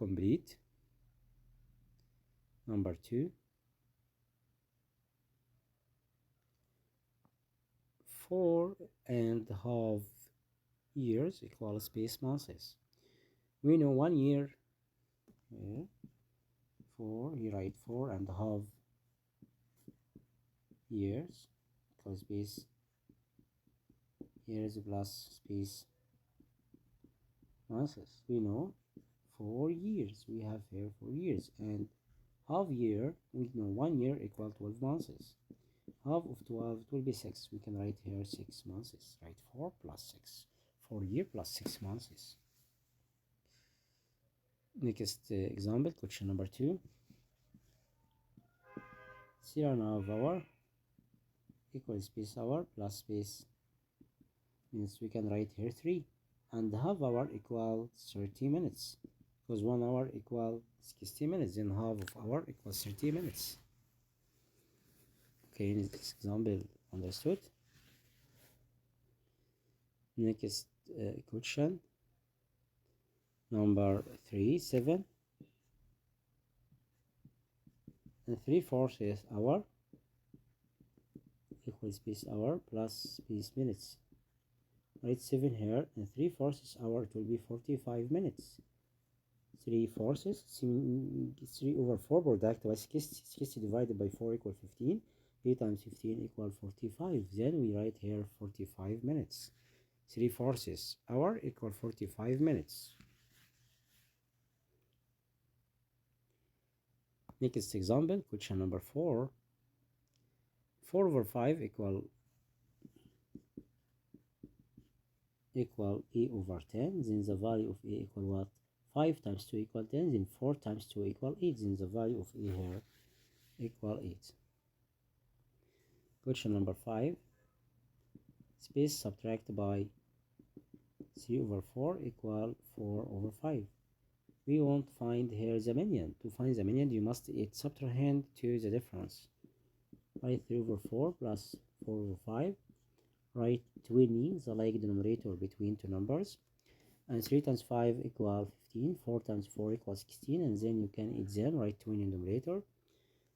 complete. Number 2, 4.5 years equal space months. We know 1 year, 4, you write 4.5 years equal space years plus space months. We know 4 years, we have here 4 years, and half year, we know 1 year equal 12 months. Half of 12 will be 6. We can write here 6 months. Write 4 plus 6. 4 year plus 6 months. Next example, question number 2. 3.5 hour equal space hour plus space minutes. We can write here 3. And half hour equal 30 minutes. Because 1 hour equal 60 minutes. Then half of hour equals 30 minutes. Okay, this example understood. Next question number 3, 7 and 3/4 hour equal space hour plus space minutes. Write 7 here, and 3/4 hour, it will be 45 minutes. 3/4, 3/4 product by 60. 60 divided by 4 equal 15. 3 times 15 equal 45. Then we write here 45 minutes. 3/4 hour equal 45 minutes. Next example, question number 4. 4/5 equal A/10. Then the value of A equal what? 5 times 2 equal 10. Then 4 times 2 equal 8. Then the value of A here equal 8. Question number 5. Space subtract by 3/4 equal 4/5. We won't find here the median. To find the median, you must subtrahend to the difference. Write 3/4 plus 4/5. Write 20, the like denominator between two numbers. And 3 times 5 equal 15. 4 times 4 equals 16. And then you can eat them. Write 20 in the numerator.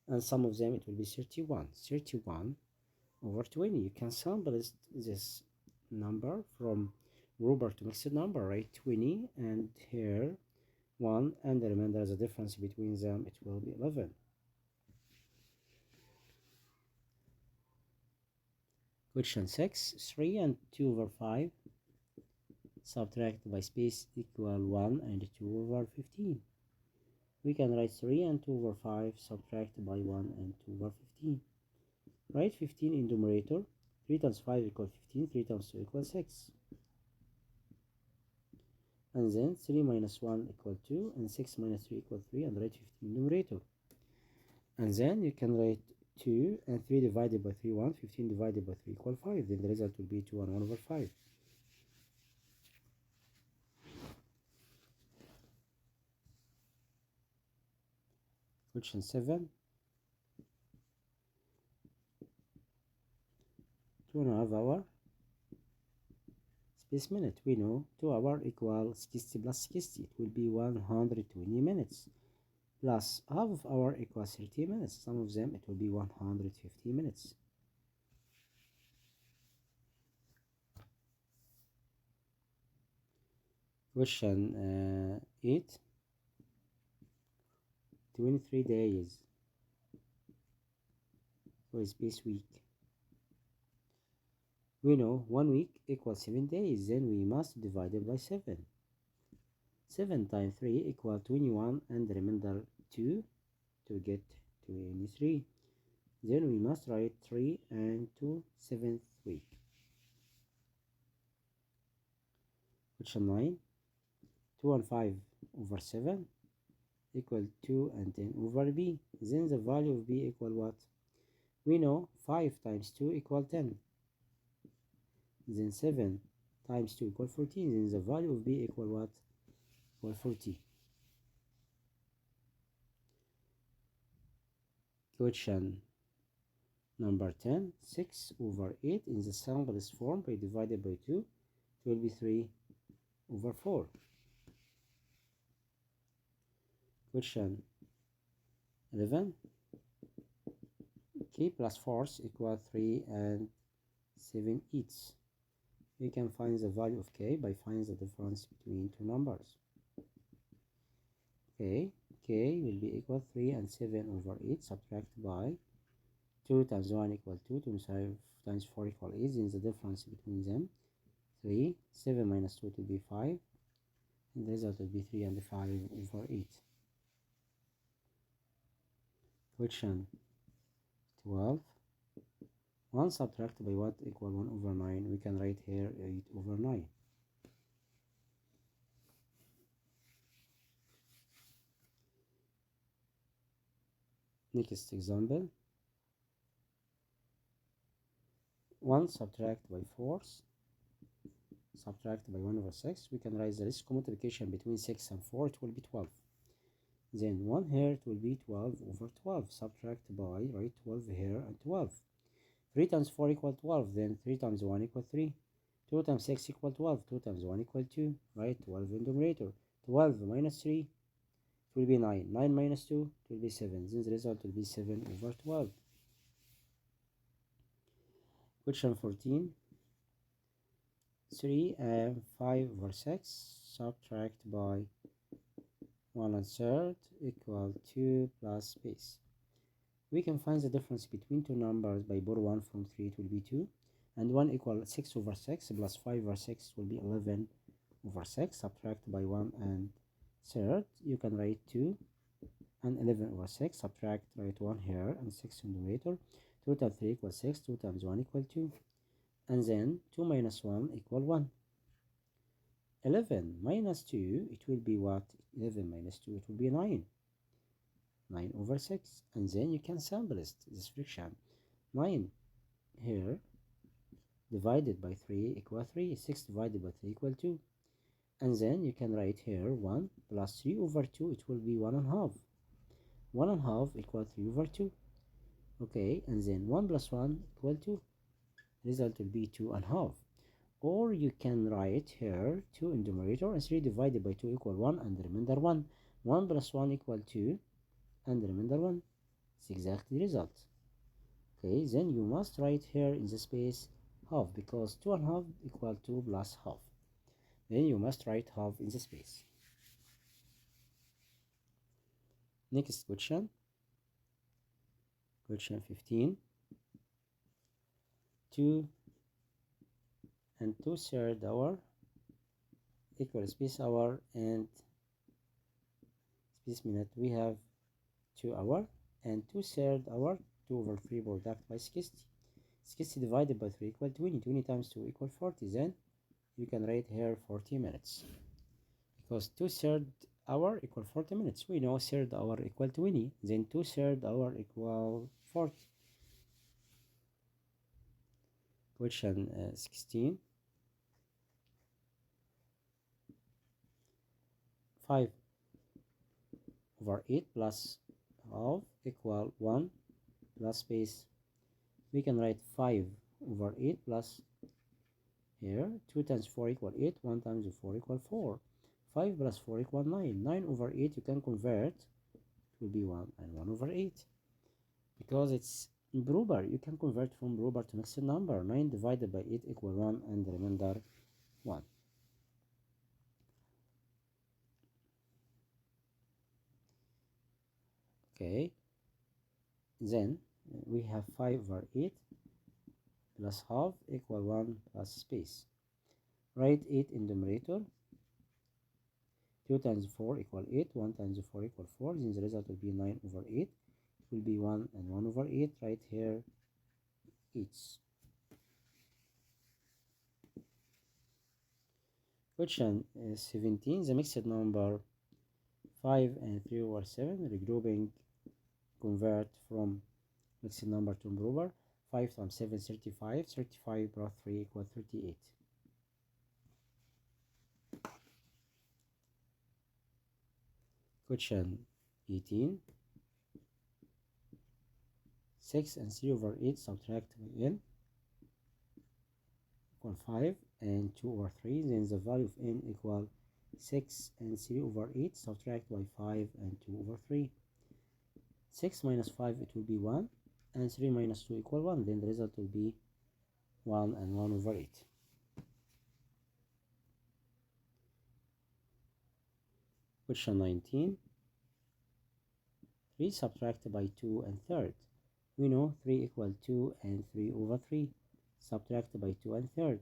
And sum of them, it will be 31. 31/20. You can sample this number from grouper to mixed number. Write 20 and here 1, and the remainder, the difference between them, it will be 11. Question 6. 3 and 2/5 subtract by space equal 1 and 2/15. We can write 3 and 2/5 subtract by 1 and 2/15. Write 15 in numerator. 3 times 5 equal 15. 3 times 2 equals 6. And then 3 minus 1 equal 2. And 6 minus 3 equal 3. And write 15 in numerator. And then you can write 2 and 3 divided by 3, 1. 15 divided by 3 equal 5. Then the result will be 2 and 1/5. Question 7. 2.5 hour space minute. We know 2 hour equals 60 plus 60. It will be 120 minutes. Plus half of hour equals 30 minutes. Some of them, it will be 150 minutes. Question 8. 23 days for space week. We know 1 week equals 7 days. Then we must divide it by 7. 7 times 3 equal 21, and the remainder 2 to get 23. Then we must write 3 and 2 7th week. Question 9. 2 and 5/7 equal 2 and 10/b. Then the value of b equal what? We know 5 times 2 equal 10. Then 7 times 2 equal 14. Then the value of b equal what? Equal 40. Question number 10. 6/8 in the simplest form by divided by 2, it will be 3/4. Question 11. K plus 4 equal 3 and 7/8. We can find the value of k by finding the difference between two numbers. Okay, k will be equal 3 and 7/8, subtract by 2 times 1 equal 2, 2 times 4 equal 8, then the difference between them 3, 7 minus 2 will be 5, and the result will be 3 and 5/8. Question 12. 1 subtract by what equal 1/9? We can write here 8/9. Next example. 1 subtract by 4 subtract by 1/6. We can write the reciprocal multiplication between 6 and 4. It will be 12. Then 1 here, it will be 12/12. Subtract by, write 12 here and 12. 3 times 4 equal 12. Then 3 times 1 equal 3. 2 times 6 equal 12. 2 times 1 equal 2. Right? 12 in numerator. 12 minus 3, it will be 9. 9 minus 2, it will be 7. Then the result will be 7/12. Question 14. 3 and 5/6. Subtract by 1/3 equal 2 plus space. We can find the difference between two numbers by borrow 1 from 3, it will be 2, and 1 equal 6/6 plus 5/6 will be 11/6. Subtract by 1/3, you can write 2, and 11/6. Subtract, write 1 here and 6 in the numerator. 2 times 3 equals 6, 2 times 1 equal 2, and then 2 minus 1 equal 1. 11 minus 2, it will be what? 11 minus 2, it will be 9. 9/6. And then you can simplify this fraction. 9 here divided by 3 equal 3. 6 divided by 3 equal 2. And then you can write here 1 plus 3/2. It will be 1/2. 1/2 equal 3/2. Okay, and then 1 plus 1 equal 2. Result will be 2.5. Or you can write here 2 in the numerator and 3 divided by 2 equal 1 and the remainder 1. 1 plus 1 equal 2 and the remainder 1. It's exactly the result. Okay, then you must write here in the space half, because 2.5 equal 2 plus half. Then you must write half in the space. Next question. Question 15. 2 and 2/3 hour equal space hour and space minute. We have 2 hour and 2/3 hour. 2/3 product by 60. 60 divided by 3 equal 20. 20 times 2 equal 40. Then you can write here 40 minutes, because 2/3 hour equal 40 minutes. We know third hour equal 20. Then 2/3 hour equal 40. Question 16. 5/8 plus half equal 1 plus space. We can write 5/8 plus here 2 times 4 equal 8. 1 times 4 equal 4. 5 plus 4 equal 9. 9/8 you can convert, it will be 1 and 1/8. Because it's improper, you can convert from improper to mixed number. 9 divided by 8 equal 1 and the remainder 1. Okay, then we have 5/8 plus half equal 1 plus space. Write 8 in the numerator. 2 times 4 equal 8. 1 times 4 equal 4. Then the result will be 9/8. It will be 1 and 1/8. Right here 8. Question 17. The mixed number 5 and 3/7 regrouping. Convert from mixed number to improper. 5 times 7 35. 35 plus 3 equal 38. Question 18. 6 and 3/8 subtract by n equal 5 and 2/3. Then the value of n equal 6 and 3 over 8, subtract by 5 and 2 over 3. 6 minus 5, it will be 1, and 3 minus 2 equal 1. Then the result will be 1 and 1 over 8. Question 19. 3 subtracted by 2 and third. We know 3 equal 2 and 3 over 3. Subtracted by 2 and third.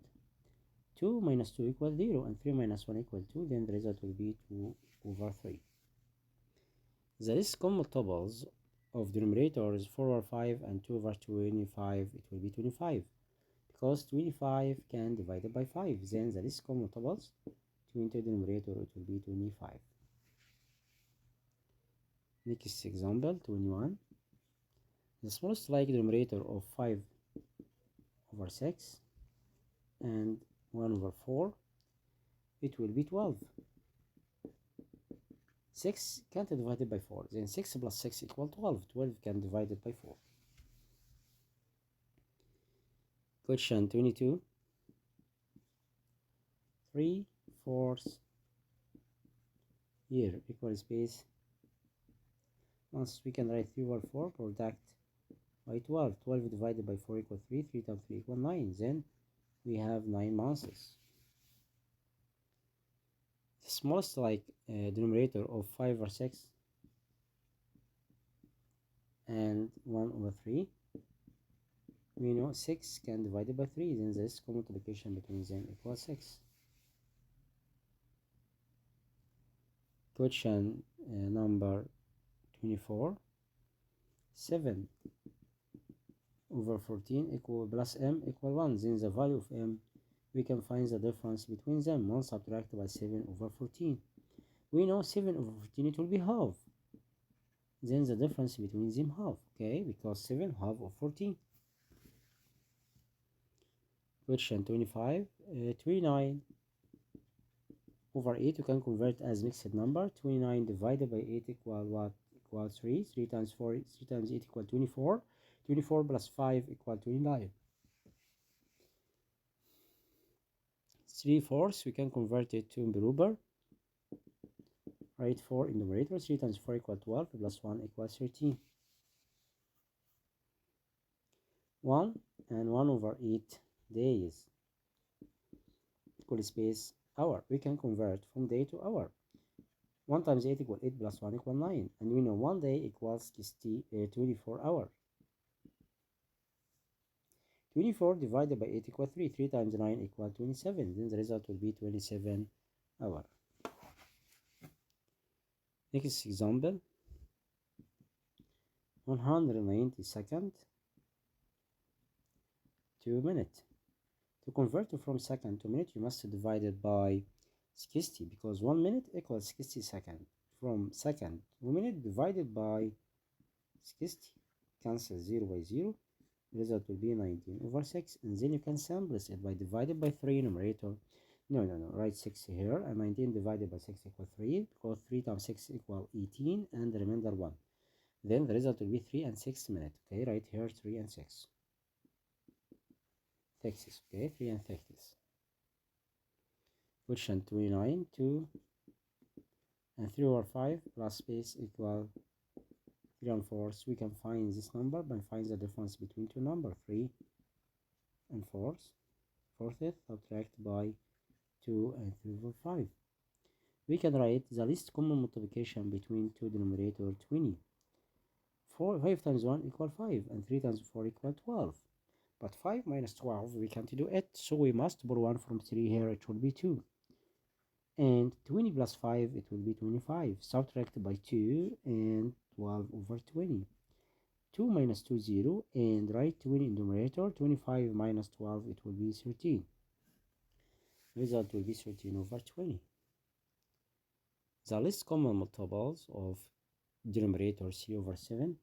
2 minus 2 equals 0 and 3 minus 1 equals 2. Then the result will be 2 over 3. The least common multiples of denominators 4 over 5 and 2 over 25, it will be 25. Because 25 can divide it by 5. Then the least common multiples between two denominator, it will be 25. Next example, 21. The smallest like denominator of 5 over 6 and 1 over 4, it will be 12. 6 can't divide it by 4. Then 6 plus 6 equals 12. 12 can divide it by 4. Question 22. 3/4 year equal space. Once we can write 3 over 4 product by 12. 12 divided by 4 equals 3. 3 times 3 equals 9. Then we have 9 months. The smallest denominator of 5 or 6 and 1 over 3. We know 6 can divide it by 3. Then this common multiplication between them equals 6. Question number 24. 7 over 14 equal plus m equal 1. Then the value of m, we can find the difference between them. 1 subtracted by 7 over 14. We know 7 over 14, it will be half. Then the difference between them half. Okay, because 7 half of 14. Question 25. 29 over 8, you can convert as mixed number. 29 divided by 8 equal what? Equal 3. 3 times 4, 3 times 8 equal 24. 24 plus 5 equal 29. 3/4, we can convert it to improper. Write 4 in the numerator. 3 times 4 equal 12 plus 1 equals 13. 1 and 1 over 8 days equal space hour. We can convert from day to hour. 1 times 8 equals 8 plus 1 equals 9. And we know 1 day equals 24 hours. 24 divided by 8 equals 3. 3 times 9 equals 27. Then the result will be 27 hours. Next example. 192nd to minute. To convert from second to minute, you must divide it by 60, because 1 minute equals 60 seconds. From second to minute divided by 60. Cancel 0 by 0. The result will be 19 over 6. And then you can simplify it by divided by 3 numerator. No. Write 6 here. And 19 divided by 6 equals 3. Because 3 times 6 equals 18. And the remainder 1. Then the result will be 3 and 6 minutes. Okay, right here 3 and 6. 6, okay, 3 and 6. Question 29, 2 and 3 over 5 plus space equal 3 and 4. So we can find this number by find the difference between two numbers, 3 and 4. 4th subtract by 2 and 3 over 5. We can write the least common multiplication between two denominators, 20. 5 times 1 equals 5 and 3 times 4 equals 12. But 5 minus 12, we can't do it, so we must put 1 from 3 here, it will be 2. And 20 plus 5, it will be 25. Subtract by 2 and 12 over 20. 2 minus 2, 0. And write 20 in the numerator. 25 minus 12, it will be 13. Result will be 13 over 20. The least common multiples of denominator 3 over 7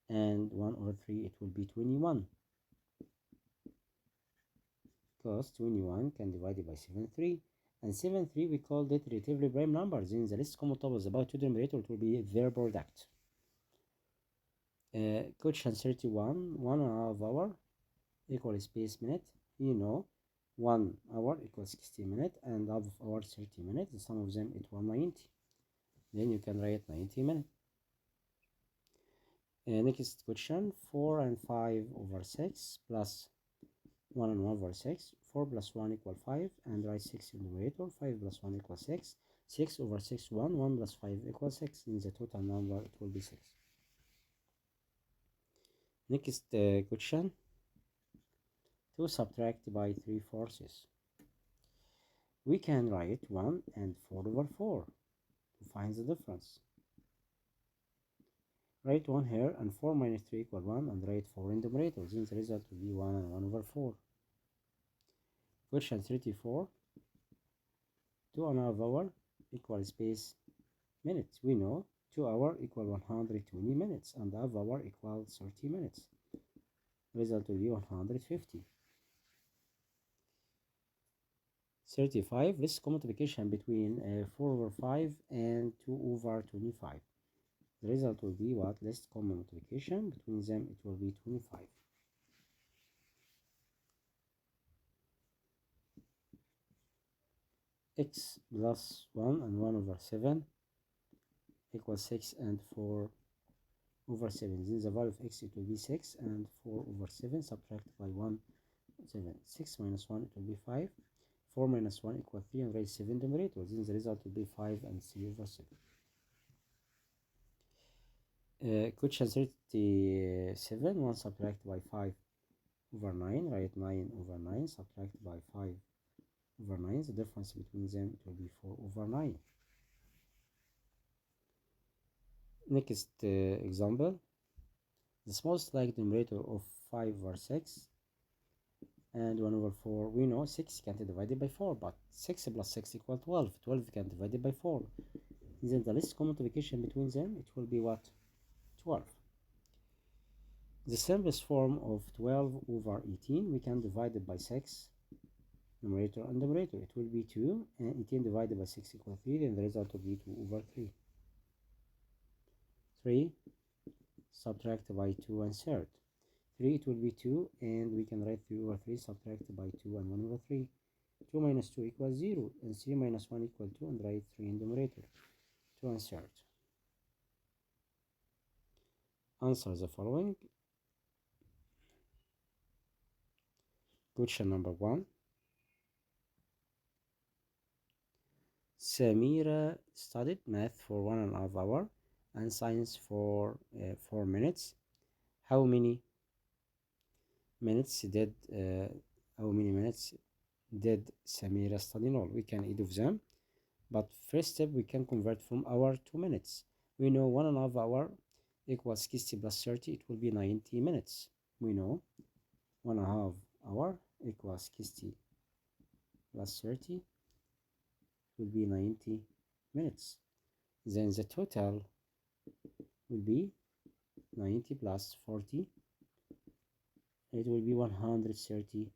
and 1 over 3, it will be 21. Because 21 can divide it by 7, 3. And 7, 3, we called it relatively prime numbers. In the least common multiples about two denominators, it will be their product. Question 31, 1.5 hour equal space minute. You know, 1 hour equals 60 minutes and half of hour 30 minutes. The sum of them equal 90. Then you can write 90 minutes. Next question, 4 and 5 over 6 plus 1 and 1 over 6. 4 plus 1 equal 5 and write 6 in the numerator. 5 plus 1 equals 6. 6 over 6 1. 1 plus 5 equals 6. In the total number it will be 6. Next question, to subtract by 3/4. We can write 1 and 4 over 4 to find the difference. Write 1 here and 4 minus 3 equal 1 and write 4 in the numerator. Then the result will be 1 and 1 over 4. Question 34. 2 and a half hour equal space minutes. We know 2 hour equal 120 minutes and half hour equal 30 minutes. Result will be 150. 35. This multiplication between 4 over 5 and 2 over 25. The result will be what? Least common multiplication between them, it will be 25. X plus 1 and 1 over 7 equals 6 and 4 over 7. Then the value of x, it will be 6 and 4 over 7. Subtract by 1, 7. 6 minus 1, it will be 5. 4 minus 1 equals 3 and raise 7 numerator. Then the result will be 5 and 3 over 7. Question 37. 1 subtract by 5 over 9. Write 9 over 9. Subtract by 5 over 9. The difference between them, it will be 4 over 9. Next example. The smallest like numerator of 5 over 6 and 1 over 4. We know 6 can't be divided by 4, but 6 plus 6 equals 12. 12 can't be divided by 4. Then the least common multiplication between them, it will be what? 12. The simplest form of 12 over 18, we can divide it by 6, numerator and numerator. It will be 2, and 18 divided by 6 equals 3, then the result will be 2 over 3. 3, subtract by 2 and third. 3, it will be 2, and we can write 3 over 3, subtract by 2 and 1 over 3. 2 minus 2 equals 0, and 3 minus 1 equals 2, and write 3 in the numerator. 2 and third. Answer the following. Question number 1. Samira studied math for 1.5 hours and science for 4 minutes. How many minutes did Samira study in all? We can each of them, but first step we can convert from hour to minutes. We know 1.5 hour equals 60 plus 30, it will be 90 minutes. We know 1.5 hour equals 60 plus 30 will be 90 minutes. Then the total will be 90 plus 40, it will be 130